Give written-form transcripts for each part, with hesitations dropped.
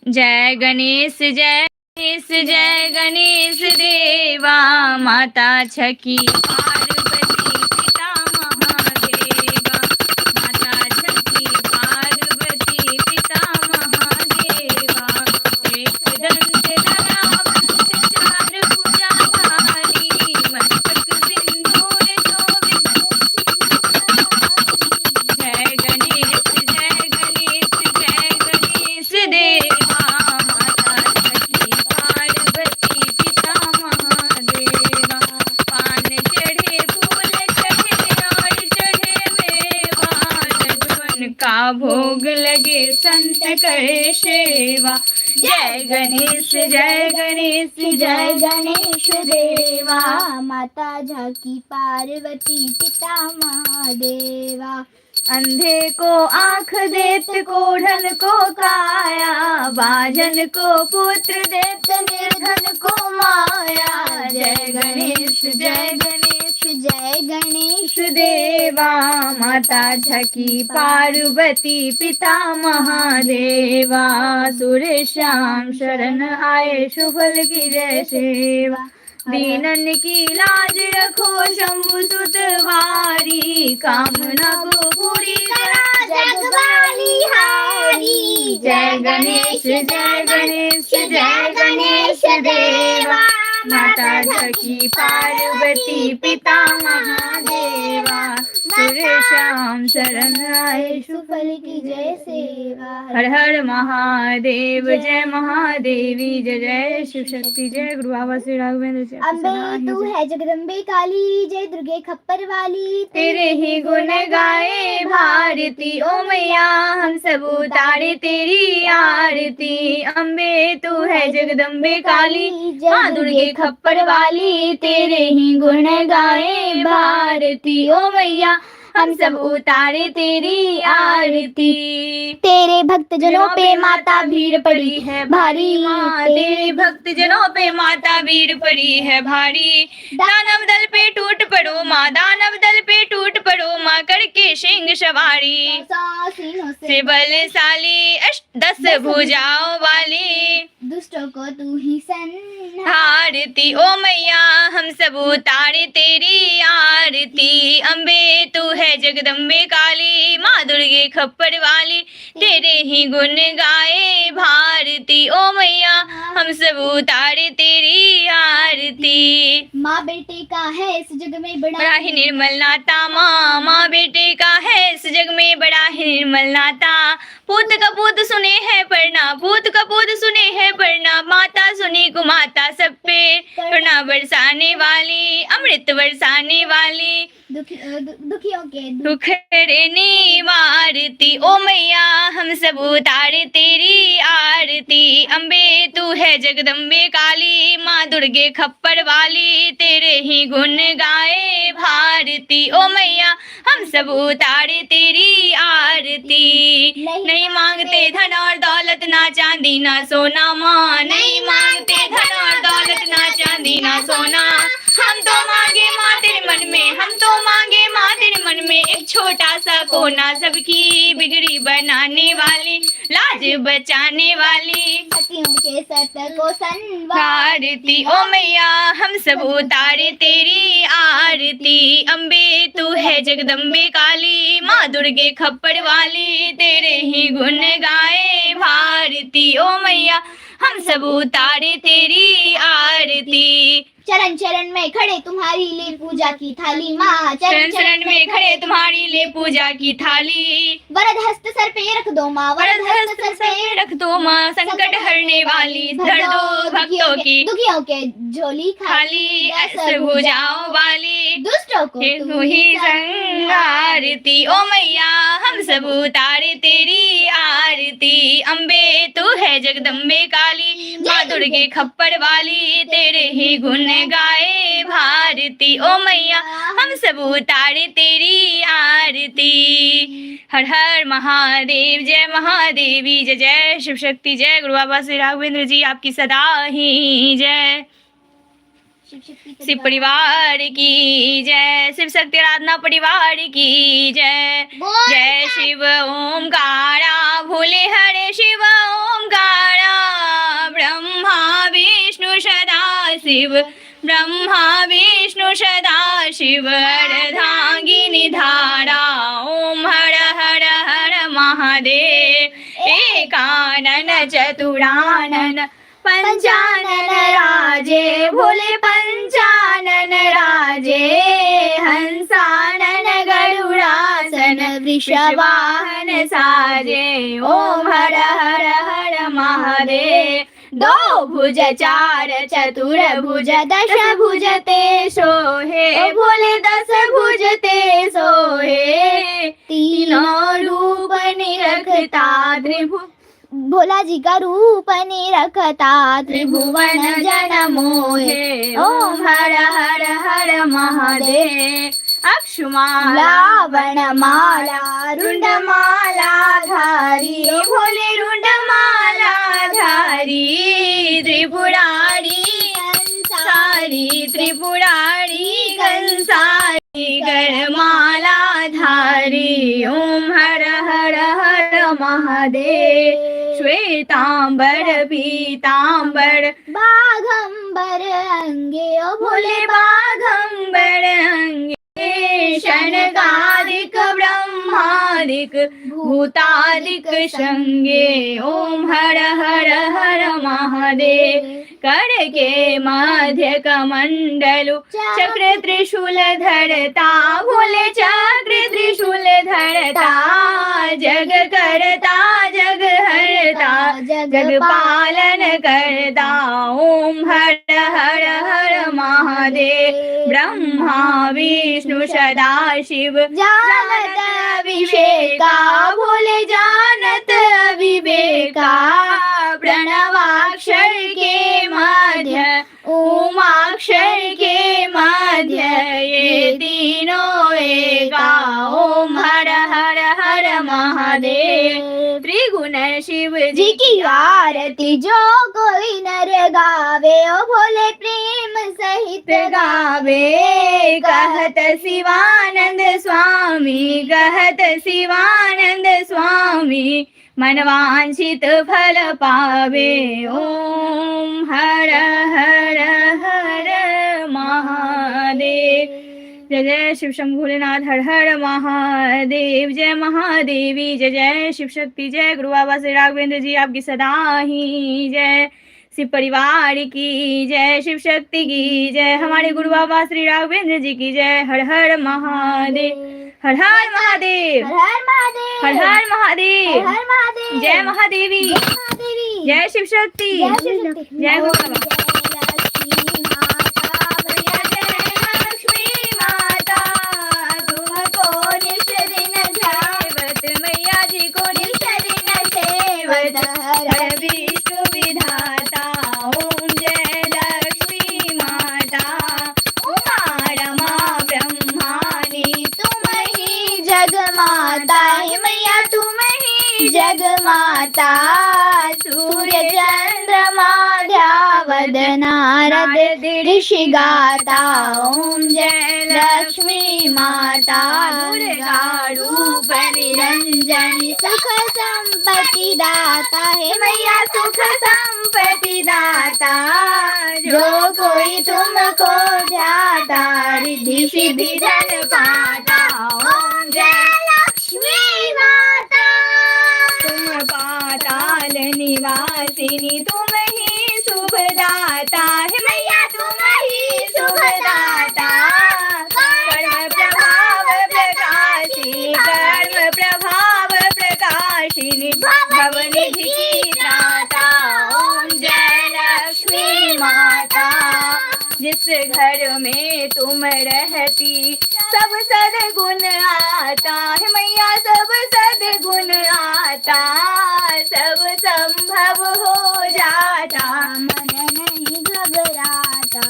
जय गणेश जय गणेश जय गणेश देवा, माता छकी पार्वती पिता महादेवा, माता छकी पार्वती पिता महादेवा। एक दंत दयावंत चार भुजाधारी, मस्तक सिंदूर शोभित जय गणेश जय गणेश जय गणेश देवा, माता छकी पार्वती पिता महादेवा। पान चढ़े फूल चढ़े और चढ़े मेवा, रघुवन का भोग लगे संत करे सेवा। जय गणेश जय गणेश जय गणेश देवा, माता झाकी पार्वती पिता महादेवा। अंधे को आँख देत, कोढ़न को काया, बाजन को पुत्र देत, निर्धन को माया। जय गणेश जय गणेश जय गणेश देवा, माता छकी पार्वती पिता महादेवा। सुर श्याम शरण आए, शुभल की जय सेवा। दीनन की लाज रखो शंभु सुत वारी, कामना को पूरी करा जग बलिहारी। जय गणेश जय गणेश जय गणेश देवा, माता छकी पार्वती पिता महादेवा। सुर श्याम शरण आए, सुफल की जय सेवा। हर हर महादेव जय महादेवी जय जय शिव शक्ति जय गुरु बाबा श्री राघवेंद्र जय। अम्बे तू है जगदम्बे काली, जय दुर्गे खप्पर वाली। तेरे ही गुण गाए भारती, ओ मैया हम सब उतारे तेरी आरती। अम्बे तू है जगदम्बे काली, माँ दुर्गे खप्पर वाली। तेरे ही गुण गाए भारती, ओ मैया हम सब उतारे तेरी आरती। तेरे भक्त जनों पे माता भीड़ पड़ी है भारी माँ, तेरे भक्त जनों पे माता भीड़ पड़ी है भारी। दानव दल पे टूट पड़ो माँ, दानव दल पे टूट पड़ो माँ, करके सिंह सवारी। से बलशाली 10 भुजाओं वाली, दुष्टों को तू ही आरती। ओ मैया हम सब उतारे तेरी आरती। अम्बे तू है जगदम्बे काली, माँ दुर्गे खप्पर वाली। तेरे ही गुण गाए भारती, ओ मैया हम सब उतारे तेरी आरती। माँ बेटे का है इस जग में बड़ा ही निर्मल नाता माँ, माँ बेटे का है इस जग में बड़ा ही निर्मल नाता। पूत कपूत सुने है पढ़ना, पूत कपूत सुने है पढ़ना, माता सुनी कुमाता सब पे करुणा बरसाने वाली, अमृत बरसाने वाली। दुखियों के दुख रे वारती, ओ मैया हम सब उतारे तेरी आरती। अम्बे तू है जगदम्बे काली, माँ दुर्गे खप्पर वाली। तेरे ही गुण गाए भारती, ओ मैया हम सब उतारे तेरी आरती। नहीं मांगते धन और दौलत ना चांदी ना सोना माँ, नहीं मांगते धन और दौलत ना चांदी ना सोना। हम तो मांगे माँ तेरे मन में, हम तो मांगे माँ तेरे मन में, एक छोटा सा कोना सबकी बिगड़ी बनाने वाली, लाज बचाने वाली। सतियों के सत को संवारती, ओ मैया हम सब उतारे तेरी आरती। अम्बे तू है जगदम्बे काली, माँ दुर्गे खप्पर वाली। तेरे ही गुण गाए भारती, ओ मैया हम सब उतारे तेरी आरती। चरण चरण में खड़े तुम्हारी ले पूजा की थाली माँ, चरण चरण में खड़े तुम्हारी ले पूजा की थाली। वरद हस्त सर पे रख दो माँ, वरद हस्त सर पे रख दो माँ, संकट हरने वाली। धर दो भक्तों की दुखियों के झोली खाली, 10 भुजाओं वाली। दुष्टों को तू ही संहारती, ओ मैया हम सब उतारे तेरी आरती। अम्बे तू है जगदम्बे काली, माँ दुर्गे खप्पर वाली। तेरे ही गुण गाए भारती, ओ मैया हम सब उतारे तेरी आरती। हर हर महादेव जय महादेवी जय जय शिव शक्ति जय गुरु बाबा श्री राघवेंद्र जी आपकी सदा ही जय। शिव परिवार की जय, शिव शक्ति आराधना परिवार की जय। जय शिव ओमकारा भोले हरे शिव ओमकारा, शिव ब्रह्मा विष्णु सदा शिव अर्धांगिनी धारा ओम हर हर हर महादेव एकानन चतुरानन पंचानन राजे भोले पंचानन राजे हंसानन गरुड़ासन वृषवाहन साजे ओम हर हर हर महादेव दो भुज चार चतुर भुज दश भुज ते सोहे भोले दस भुज ते सोहे तीनों रूप निरखता त्रिभुवन भोला जी का रूप निरखता त्रिभुवन जन मोहे ओम हर हर हर महादेव अक्षुमाला वनमाला रुंडमाला धारी भोले रुंडमाला धारी त्रिपुरारी कंसारी त्रिपुरारी कंसारी गणमाला धारी ओम हर हर हर महादेव श्वेतांबर पीतांबर बाघंबर अंगे ओ भोले बाघंबर अंगे शनकादिक ब्रह्मादिक भूतादिक संगे ओम हर हर हर महादेव कर के मध्य कमंडलु चक्र त्रिशूल धरता भोले चक्र त्रिशूल धरता जग करता जग हरता जग पालन करता ओम हर हर हर महादेव ब्रह्मा विष्णु सदा शिव जानत अविवेका भोले जानत अविवेका प्रणवाक्षर के मध्य ओमाक्षर के मध्य ये तीनों एका ओम हर हर हर महादेव त्रिगुण शिव जी की आरती जो कोई नर गावे ओ भोले प्रेम सहित गावे कहत शिवानंद स्वामी कहत शिवानंद स्वामी मनवांछित फल पावे ओम हर हर हर महादेव जय जय शिव शंभु भोलेनाथ हर हर महादेव जय महादेवी जय जय शिव शक्ति जय गुरु बाबा श्री राघवेंद्र जी आपकी सदा ही जय शिव परिवार की जय शिव शक्ति की जय हमारे गुरु बाबा श्री राघवेंद्र जी की जय हर हर महादेव हर हर महादेव हर हर महादेव हर हर महादेव हर महादेव जय महादेवी महादेवी जय शिव शक्ति जय गुरु बाबा लक्ष्मी माता तुमको निश दिन सेवत मैया जी को निश दिन सेवत हर विष्णु विधाता ओम जय लक्ष्मी माता उमा रमा ब्रह्मानी तुम ही जग माता हे मैया तुम ही जग माता सूर्य चंद्रमा ध्यावद नारद ऋषि गाता ओम जय लक्ष्मी माता दुर्गा रूप निरंजनी सुख संपत्ति दाता है मैया सुख संपत्ति दाता जो कोई तुमको ध्याता रिद्धि सिद्धि धन पाता ओम जय लक्ष्मी माता तुम पाताल निवासिनी तुम ही शुभ दाता है मैया तुम ही शुभ दाता कर्म प्रभाव प्रकाशिनी कर्म प्रभाव प्रकाशिनी भवनिधि की दाता ओम जय लक्ष्मी माता जिस घर में तुम रहती सब सद्गुण आता है मैया सब सद्गुण आता सब संभव हो जाता मन नहीं घबराता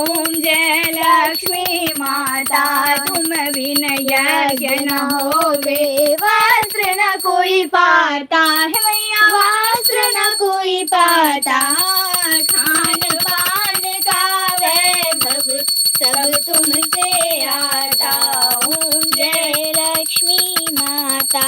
ओम जय लक्ष्मी माता तुम बिन यज्ञ न होवे वस्त्र न कोई पाता है मैया वस्त्र न कोई पाता खान पान का वैभव सब तुमसे आता ओम जय लक्ष्मी माता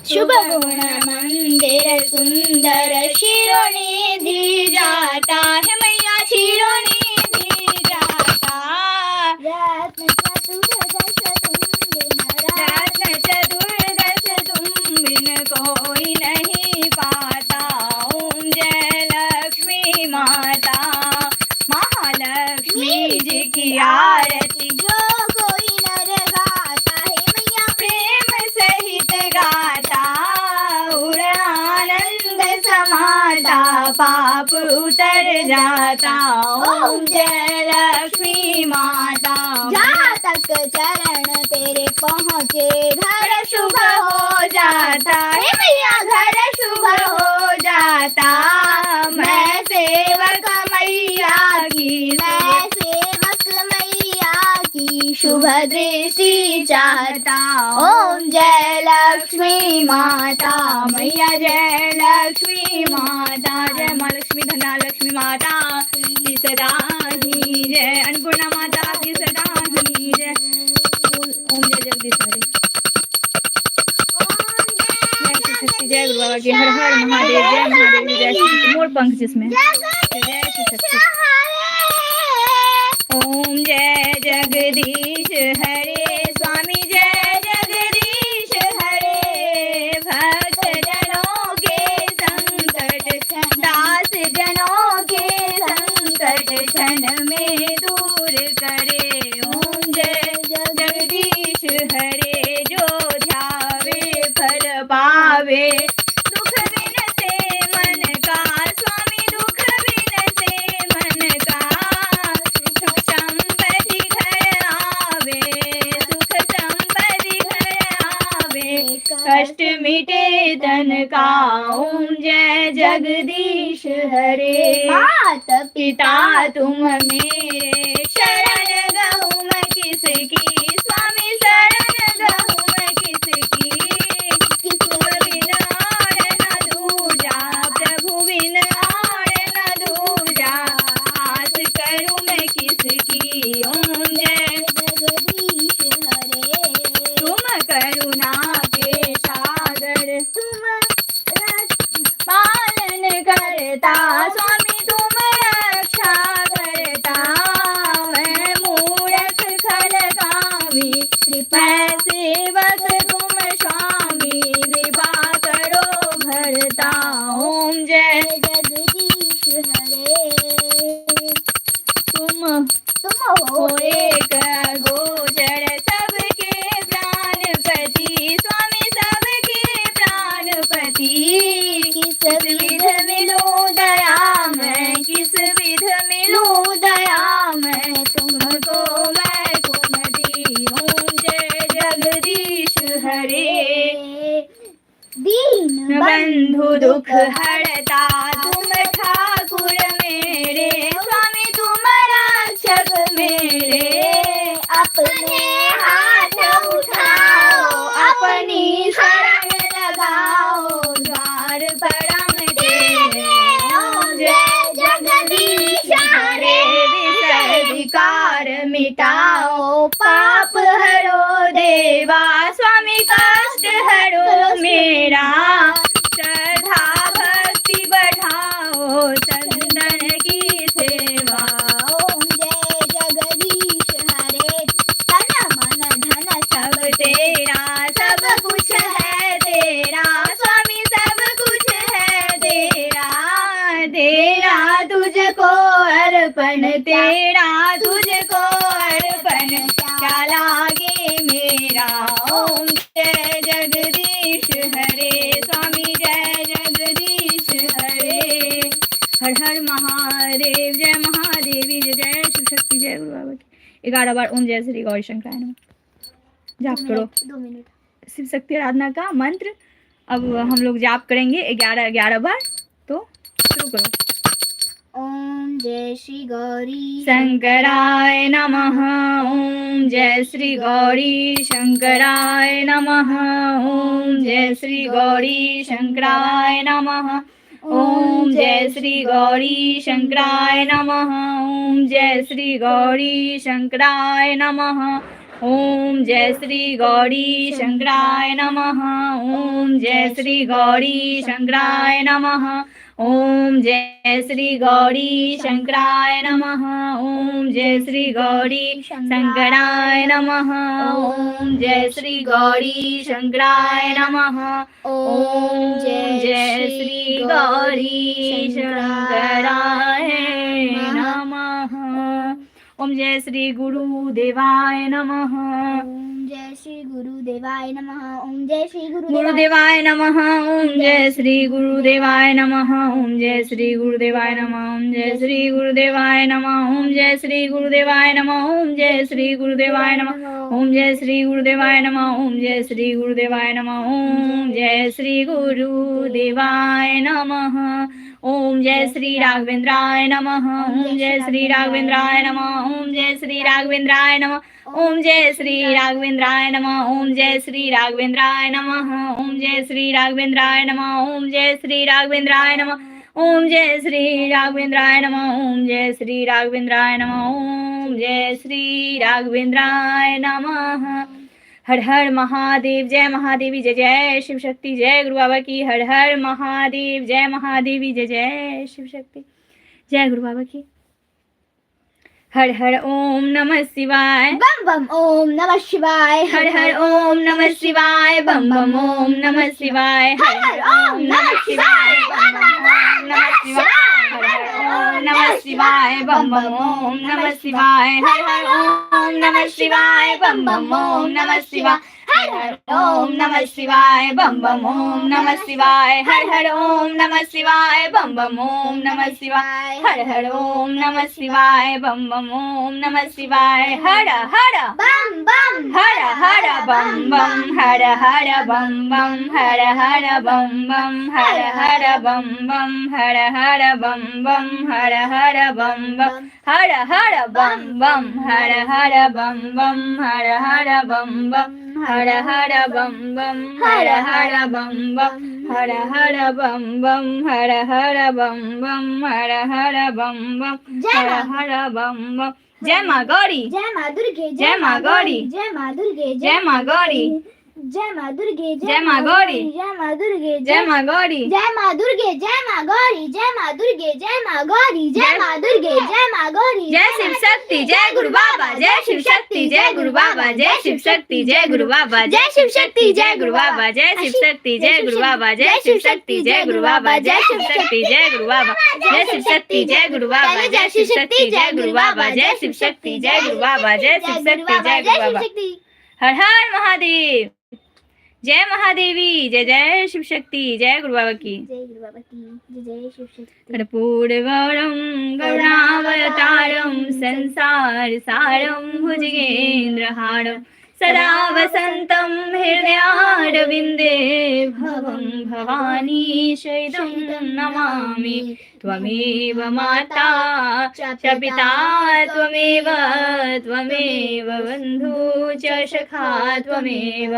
शुभ गुण मंदिर सुंदर शिरोनिधि जाता है मैया शिरोनिधि की आरती। जो कोई नर गाता है मैया प्रेम सहित गाता, उड़ आनंद समाता, पाप उतर जाता। ओम जय लक्ष्मी माता। जहाँ तक चरण तेरे पहुँचे घर शुभ हो जाता है मैया, घर शुभ हो जाता। मैं सेवक मैया की, मैं सेवक मैया की शुभ दृष्टि चाहता। ओम जय लक्ष्मी माता। मैया जय लक्ष्मी माता। जय माँ लक्ष्मी धना लक्ष्मी माता की सदा ही जय। अन्नपूर्णा माता की सदा ही जय। ओम जय जगदीश्वरी। जय गुरु बाबा की। हर हर महादेव। जय महादेव। जय श्री मोर पंख जिसमें। जय श्री शक्ति। ओम जय जगदीश हरे स्वामी। जय जगदीश हरे। भक्त जनों के संकट, दास जनों के संकट क्षण में दूर करे। ओम जय जगदीश हरे। जो ध्यावे फल पावे, दुख बिन से मन का स्वामी, दुख बिन से मन का। सुख संपत्ति घर आवे, सुख संपत्ति घर आवे, कष्ट मिटे तन का। ओम जय जगदीश हरे। मात पिता तुम मेरे, शरण गहूँ मैं किसकी स्वामी, शरण गहूँ मैं किसकी। तुम बिन और न दूजा, प्रभु बिन और न दूजा, आस करूँ मैं किसकी। ओम जय जगदीश हरे। तुम करुणा के सागर, तुम पालन करता स्वामी, तुम रक्षा करता। मैं मूरख खलकामी, मैं सेवक तुम स्वामी, कृपा करो भरता। ओम जय जगदीश हरे। तुम तुम हो एक गोचर, सबके प्राणपति स्वामी, सबके प्राणपति। किस विध मिलूं दया मैं, किस विध मिलूं दया मैं, तुमको मैं कुमति। ओम जय जगदीश हरे। दीन बंधु दुख हरता, तुम ठाकुर मेरे स्वामी, तुम रक्षक मेरे। अपने हाथ उठाओ, अपनी शरण लगाओ, द्वार परम तेरे। ओम जय जगदीश हरे। विषय विकार मिटाओ, पाप हरो देवा स्वामी, कष्ट हरो मेरा। श्रद्धा भक्ति बढ़ाओ, चंदन की सेवा। ओम जय जगदीश हरे। तन मन धन सब तेरा, सब कुछ है तेरा स्वामी, सब कुछ है तेरा। तेरा तुझको अर्पण, तेरा तुझको अर्पण, क्या लागे मेरा। ओम जय जगदीश हरे स्वामी, जय जगदीश हरे। हर हर महादेव। जय महादेवी। जय शिव शक्ति। जय गुरु बाबा की। 11 बार ओम जय श्री गौरी शंकराय नमः जाप करो। 2 मिनट। शिव शक्ति आराधना का मंत्र अब हम लोग जाप करेंगे 11 बार। तो शुरू करो। ओम जय श्री गौरी शंकराय नमः। ओम जय श्री गौरी शंकराय नमः। ओम जय श्री गौरी शंकराय नमः। ओम जय श्री गौरी शंकराय नमः। ओम जय श्री गौरी शंकराय नमः। ओम जय श्री गौरी शंकराय नमः। ओम जय श्री गौरी शंकराय नमः। ओम जय श्री गौरी शंकराय नमः। ओम जय श्री गौरी शंकराय नमः। ओम जय श्री गौरी शंकराय नमः। ओम जय श्री गौरी शंकराय नमः। ओम जय श्री गुरुदेवाय नमः। ओम जय श्री गुरुदेवाय नमः। ओम जय श्री गुरुदेवाय नमः। ओम जय श्री गुरुदेवाय नमः। ओम जय श्री गुरुदेवाय नमः। ओम जय श्री गुरुदेवाय नमः। ओम जय श्री गुरुदेवाय नमः। ओम जय श्री गुरुदेवाय नमः। ओम जय श्री गुरुदेवाय नमः। ओम जय श्री गुरुदेवाय नमः। ओम जय श्री गुरुदेवाय नमः। ओम जय श्री राघवेंद्राय नमः। ओम जय श्री राघवेंद्राय नमः। ओम जय श्री राघवेंद्राय नमः। ओम जय श्री राघवेंद्राय नमः। ओम जय श्री राघवेंद्राय नमः। ओम जय श्री राघवेंद्राय नमः। ओम जय श्री राघवेंद्राय नमः। ओम जय श्री राघवेंद्राय नमः। ओम जय श्री राघवेंद्राय नमः। ओम जय श्री राघवेंद्राय नमः। हर हर महादेव। जय महादेवी। जय जय शिव शक्ति। जय गुरु बाबा की। हर हर महादेव। जय महादेवी। जय जय शिव शक्ति। जय गुरु बाबा की। हर हर ओम नमः शिवाय। बम बम ओम नमः शिवाय। हर हर ओम नमः शिवाय। बम बम ओम नमः शिवाय। हर हर ओम नमः शिवाय। बम बम ओम नमः शिवाय। हर हर ओम नमः शिवाय। बम बम ओम नमः शिवाय। हर हर ओम नमः शिवाय। बम बम ओम नमः शिवाय। हर हर ओम नमः शिवाय। बम बम ओम नमः शिवाय। हर हर ओम नमः शिवाय। बम बम ओम नमः शिवाय। हर हर ओम नमः शिवाय। बम बम ओम नमः शिवाय। हर हर बम बम हर हर बम बम। हर हर बम बम। हर हर बम बम। हर हर बम बम। हर हर बम बम। हर हर बम बम। हर हर बम बम। हर हर बम बम। हर हर बम बम। हर हर बम बम। हर हर बम बम। हर हर बम बम। हर हर बम बम। हर हर बम बम। हर हर बम बम। जय माँ गौरी। जय माँ दुर्गे। जय माँ गौरी। जय माँ दुर्गे। जय माँ गौरी। जय माँ दुर्गे। जय माँ गौरी। जय माँ दुर्गे। जय माँ गौरी। जय माँ दुर्गे। जय माँ गौरी। जय माँ दुर्गे। जय माँ गौरी। जय माँ दुर्गे। जय माँ गौरी। जय शिव शक्ति। जय गुरु बाबा। जय शिव शक्ति। जय गुरु बाबा। जय शिव शक्ति। जय गुरु बाबा। जय शिव शक्ति। जय गुरु बाबा। जय शिव शक्ति। जय गुरु बाबा। जय शिव शक्ति। जय गुरु बाबा। जय शिव शक्ति। जय गुरु बाबा। जय शिव शक्ति। जय गुरु बाबा। जय शिव शक्ति। जय गुरु बाबा। जय शिव शक्ति। जय गुरु बाबा। जय शिव शक्ति। जय गुरु बाबा। हर हर महादेव। जय महादेवी। जय जय शिव शक्ति। जय गुरु बाबा की। जय गुरु बाबा की। जय जय शिव शक्ति। कर्पूरगौरं करुणावतारं संसार सारं भुजगेन्द्रहारं सदा वसन्तं हृदयारविन्दे भवं भवानी शैदं नमामि। त्वमेव माता च पिता त्वमेव त्वमेव बन्धु च सखा त्वमेव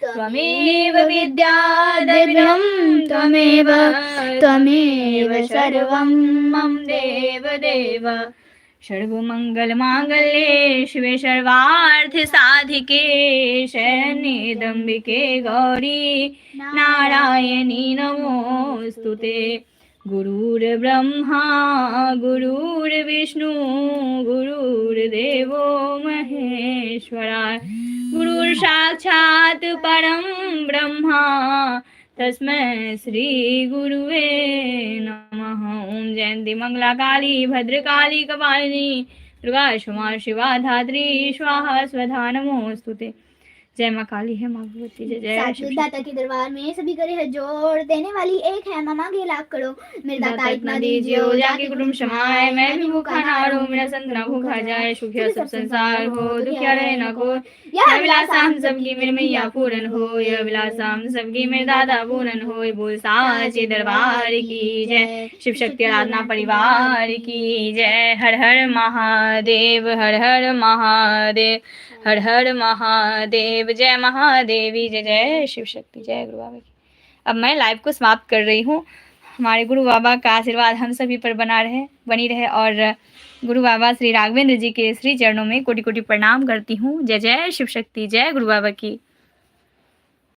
त्वमेव विद्या दैवं त्वमेव त्वमेव सर्वं मम देव देव। सर्वमङ्गलमाङ्गल्ये शिवे सर्वार्थसाधिके शरण्ये त्र्यम्बके गौरी नारायणी नमोऽस्तुते। गुरुर्ब्रह्मा गुरुर्विष्णु गुरुर्देवो महेश्वरा गुरुर्साक्षात् परं ब्रह्मा तस्मै श्री गुरुवे नमः। ओम जयंती मंगला काली भद्रकाली कपालिनी दुर्गा क्षमा शिवा धात्री स्वाहा स्वधा नमोस्तुते। जय माँ काली है माँ भगवती। जय जय शिव दाता के दरबार में सभी करे है जोड़ देने वाली एक है माँ मांगे लाख करो। मेरे दाता इतना दीजिए जाके कुटुंब समाए। मैं भी भूखा ना रहूं मेरा संत ना भूखा जाए। सुखिया सब संसार हो दुखिया रहे ना को। यह विलासा हम सबकी मेरे मैया पूरन हो। यह विलासा हम सबकी मेरे दादा पूरन हो। बोल साचे दरबार की जय। शिव शक्ति आराधना परिवार की जय। हर हर महादेव। हर हर महादेव। हर हर महादेव। जय महादेवी। जय जय शिव शक्ति। जय गुरु बाबा की। अब मैं लाइव को समाप्त कर रही हूँ। हमारे गुरु बाबा का आशीर्वाद हम सभी पर बनी रहे और गुरु बाबा श्री राघवेंद्र जी के श्री चरणों में कोटि कोटि प्रणाम करती हूँ। जय जय शिव शक्ति। जय गुरु बाबा की।